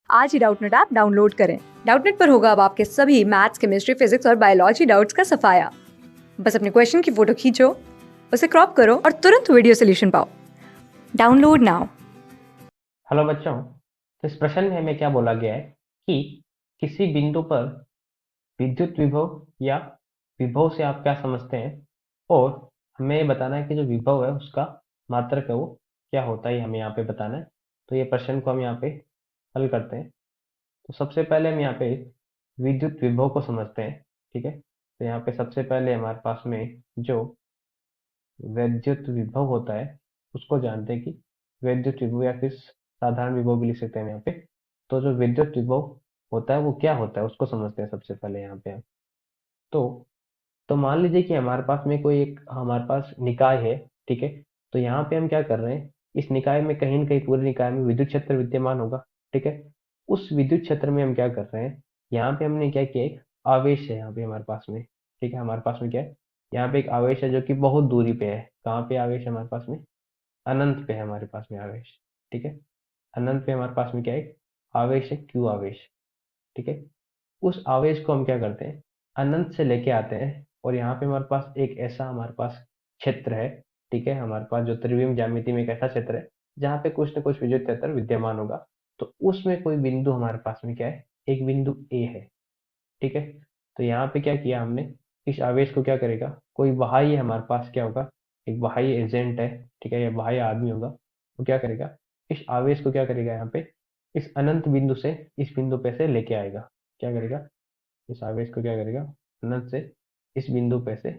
आज ही Doubtnut app download करें। Doubtnut पर होगा अब आपके सभी मैथ्स, केमिस्ट्री, फिजिक्स और बायोलॉजी डाउट्स का सफाया। बस अपने क्वेश्चन की फोटो खींचो, उसे क्रॉप करो और तुरंत वीडियो सोल्यूशन पाओ। Download now. हेलो बच्चों। तो इस प्रश्न में हमें क्या बोला गया है कि किसी बिंदु पर विद्युत विभव या विभव से आप क्या समझते हैं, और हमें ये बताना है कि जो विभव है उसका मात्रक है वो क्या होता है, हमें यहाँ पे बताना है। तो ये प्रश्न को हम यहाँ पे हल करते हैं। तो सबसे पहले हम यहाँ पे विद्युत विभव को समझते हैं। ठीक है, तो यहाँ पे सबसे पहले हमारे पास में जो वैद्युत विभव होता है उसको जानते हैं कि वैद्युत विभव या फिर साधारण विभव भी लिख सकते हैं यहाँ पे। तो जो विद्युत विभव होता है वो क्या होता है उसको समझते हैं सबसे पहले यहाँ पे हम। तो तो मान लीजिए कि हमारे पास में कोई एक हमारे पास निकाय है। ठीक है, तो यहाँ पे हम क्या कर रहे हैं, इस निकाय में कहीं न कहीं पूरे निकाय में विद्युत क्षेत्र विद्यमान होगा। ठीक है, उस विद्युत क्षेत्र में हम क्या कर रहे हैं, यहाँ पे हमने क्या किया, एक आवेश है यहाँ पे हमारे पास में। ठीक है, हमारे पास में क्या है, यहाँ पे एक आवेश है जो कि बहुत दूरी पे है। कहाँ पे आवेश है हमारे पास में, अनंत पे है हमारे पास में आवेश। ठीक है, अनंत पे हमारे पास में क्या है, आवेश है, क्यू आवेश। ठीक है, उस आवेश को हम क्या करते हैं, अनंत से लेके आते हैं, और यहाँ पे हमारे पास एक ऐसा हमारे पास क्षेत्र है। ठीक है, हमारे पास जो त्रिविम ज्यामिति में एक ऐसा क्षेत्र है जहाँ पे कुछ न कुछ विद्युत क्षेत्र विद्यमान होगा। तो उसमें कोई बिंदु हमारे पास में क्या है, एक बिंदु ए है। ठीक है, तो यहाँ पे क्या किया हमने, इस आवेश को क्या करेगा, कोई बाह्य हमारे पास क्या होगा, एक बाह्य एजेंट है। ठीक है, या बाह्य आदमी होगा, वो क्या करेगा, इस आवेश को क्या करेगा, यहाँ पे इस अनंत बिंदु से इस बिंदु पे से लेके आएगा। क्या करेगा, इस आवेश को क्या करेगा, अनंत से इस बिंदु पे से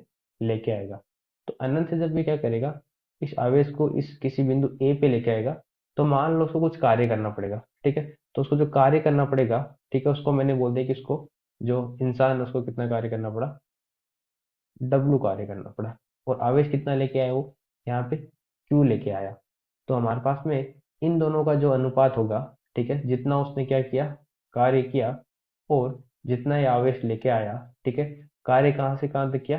लेके आएगा। तो अनंत से जब भी क्या करेगा, इस आवेश को इस किसी बिंदु ए पे लेके आएगा, तो मान लो उसको कुछ कार्य करना पड़ेगा। ठीक है, तो उसको जो कार्य करना पड़ेगा, ठीक है, उसको मैंने बोल दिया कि उसको जो इंसान है उसको कितना कार्य करना पड़ा, डब्लू कार्य करना पड़ा। और आवेश कितना लेके आया वो, यहाँ पे क्यू लेके आया। तो हमारे पास में इन दोनों का जो अनुपात होगा, ठीक है, जितना उसने क्या किया, कार्य किया, और जितना ये आवेश लेके आया, ठीक है, कार्य कहाँ से कहाँ तक किया,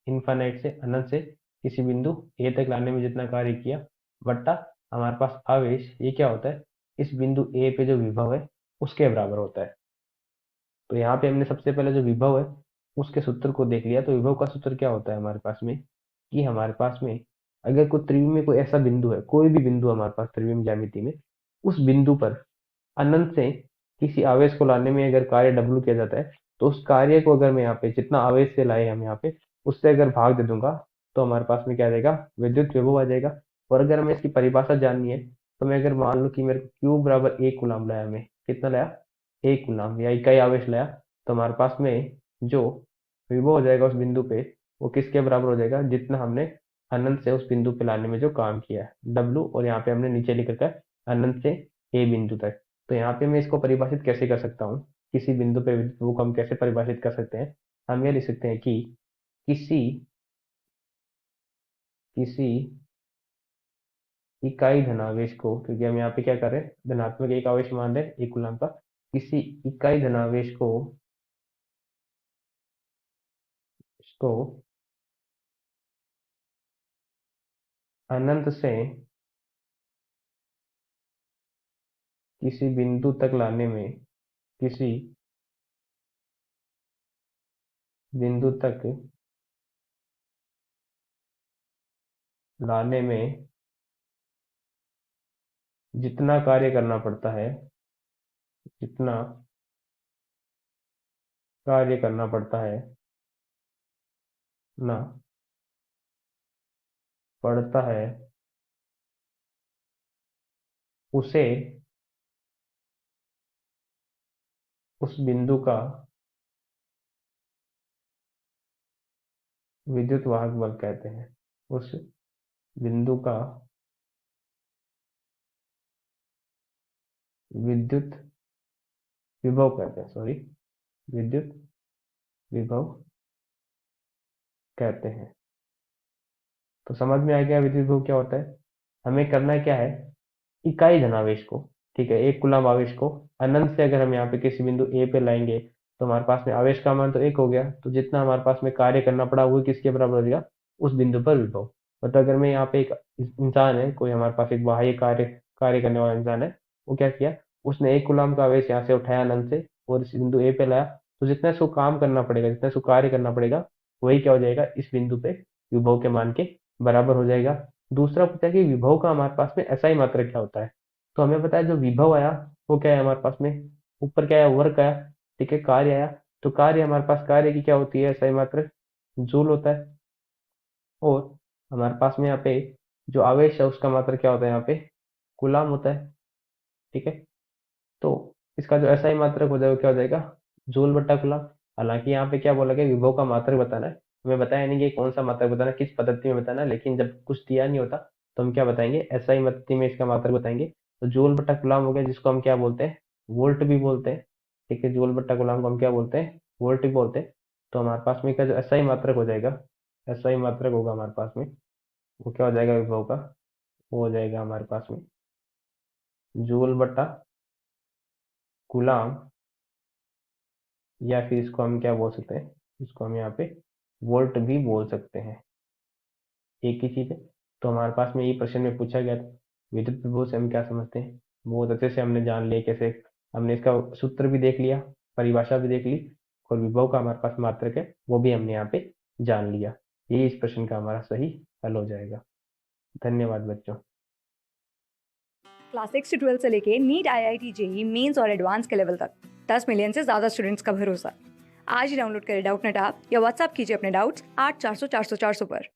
इनफाइनाइट से अनंत से किसी बिंदु ए तक लाने में जितना कार्य किया, बट्टा हमारे पास आवेश, ये क्या होता है, इस बिंदु ए पे जो विभव है उसके बराबर होता है। तो यहाँ पे हमने सबसे पहले जो विभव है उसके सूत्र को देख लिया। तो विभव का सूत्र क्या होता है हमारे पास में, कि हमारे पास में अगर कोई त्रिविम में कोई ऐसा बिंदु है, कोई भी बिंदु हमारे पास त्रिविम ज्यामिति में, उस बिंदु पर अनंत से किसी आवेश को लाने में अगर कार्य डब्लू किया जाता है, तो उस कार्य को अगर मैं यहाँ पे जितना आवेश से लाए हम यहाँ पे उससे अगर भाग दे दूंगा, तो हमारे पास में क्या आ जाएगा, विद्युत विभव आ जाएगा। और अगर हमें इसकी परिभाषा जाननी है, तो मैं अगर मान लूँ कि मेरे को क्यू बराबर एक कूलम लाया, मैं कितना लाया, एक कूलम या इकाई आवेश लाया, तो हमारे पास में जो विभव हो जाएगा उस बिंदु पे, वो किसके बराबर हो जाएगा, जितना हमने अनंत से उस बिंदु पे लाने में जो काम किया है डब्लू, और यहाँ पे हमने नीचे लिख रखा है अनंत से ए बिंदु तक। तो यहाँ पे मैं इसको परिभाषित कैसे कर सकता हूँ, किसी बिंदु पे विद्युत विभव को हम कैसे परिभाषित कर सकते हैं, हम ये लिख सकते हैं कि किसी किसी इकाई धनावेश को, क्योंकि हम यहाँ पे क्या कर रहे हैं, धनात्मक एक आवेश मान रहे हैं एक कूलम का, किसी इकाई धनावेश को इसको अनंत से किसी बिंदु तक लाने में, किसी बिंदु तक लाने में जितना कार्य करना पड़ता है, जितना कार्य करना पड़ता है ना पड़ता है, उसे उस बिंदु का विद्युत वाहक बल कहते हैं। उस बिंदु का विद्युत विभव कहते हैं, सॉरी, विद्युत विभव कहते हैं। तो समझ में आ गया विद्युत विभव क्या होता है। हमें करना क्या है, इकाई धनावेश को, ठीक है, एक कूलम आवेश को अनंत से अगर हम यहाँ पे किसी बिंदु ए पे लाएंगे, तो हमारे पास में आवेश का मान तो एक हो गया, तो जितना हमारे पास में कार्य करना पड़ा वो किसके बराबर हो जाएगा, उस बिंदु पर विभव। मतलब अगर मैं यहाँ पे एक इंसान है, कोई हमारे पास एक बाह्य कार्य कार्य करने वाला इंसान है, वो क्या किया, उसने 1 कूलाम का आवेश यहाँ से उठाया नल से और इस बिंदु ए पे लाया, तो जितना इसको काम करना पड़ेगा, जितना इसको कार्य करना पड़ेगा, वही क्या हो जाएगा, इस बिंदु पे विभव के मान के बराबर हो जाएगा। दूसरा पूछा है कि विभव का हमारे पास में एसआई मात्रक क्या होता है। तो हमें पता है जो विभव आया वो क्या है हमारे पास में, ऊपर क्या है, वर्क आया, ठीक है, कार्य आया। तो कार्य हमारे पास, कार्य की क्या होती है एसआई मात्रक, जूल होता है। और हमारे पास में यहाँ पे जो आवेश है उसका मात्रक क्या होता है, यहाँ पे कूलाम होता है, ठीक है। तो इसका जो एसआई मात्रक हो जाएगा क्या हो जाएगा, जूल बट्टा कूलाम। हालांकि यहाँ पे क्या बोला गया, विभव का मात्रक बताना है, हमें बताया नहीं कि कौन सा मात्रक बताना है, किस पद्धति में बताना है, लेकिन जब कुछ दिया नहीं होता तो हम क्या बताएंगे, एसआई पद्धति में इसका मात्रक बताएंगे। तो जूल बट्टा कूलाम हो गया, जिसको हम क्या बोलते हैं, वोल्ट भी बोलते हैं, ठीक है। जूल बट्टा कूलाम को हम क्या बोलते हैं, वोल्ट भी बोलते हैं। तो हमारे पास में क्या जो एसआई मात्रक हो जाएगा, एसआई मात्रक होगा हमारे पास में, वो क्या हो जाएगा विभव का, वो हो जाएगा हमारे पास में जूल बट्टा कूलाम, या फिर इसको हम क्या बोल सकते हैं, इसको हम यहाँ पे वोल्ट भी बोल सकते हैं, एक ही चीज है। तो हमारे पास में ये प्रश्न में पूछा गया था विद्युत विभव से हम क्या समझते हैं, बहुत अच्छे से हमने जान लिया कैसे, हमने इसका सूत्र भी देख लिया, परिभाषा भी देख ली, और विभव का हमारे पास मात्रक है वो भी हमने यहाँ पे जान लिया। ये इस प्रश्न का हमारा सही हल हो जाएगा। धन्यवाद बच्चों। क्लास 6 से 12 से लेके नीट, IIT, जेई मेंस और एडवांस के लेवल तक 10 मिलियन से ज़्यादा स्टूडेंट्स का भरोसा। आज ही डाउनलोड करें डाउटनेट ऐप या व्हाट्सएप कीजिए अपने डाउट्स 8400 400 400 पर।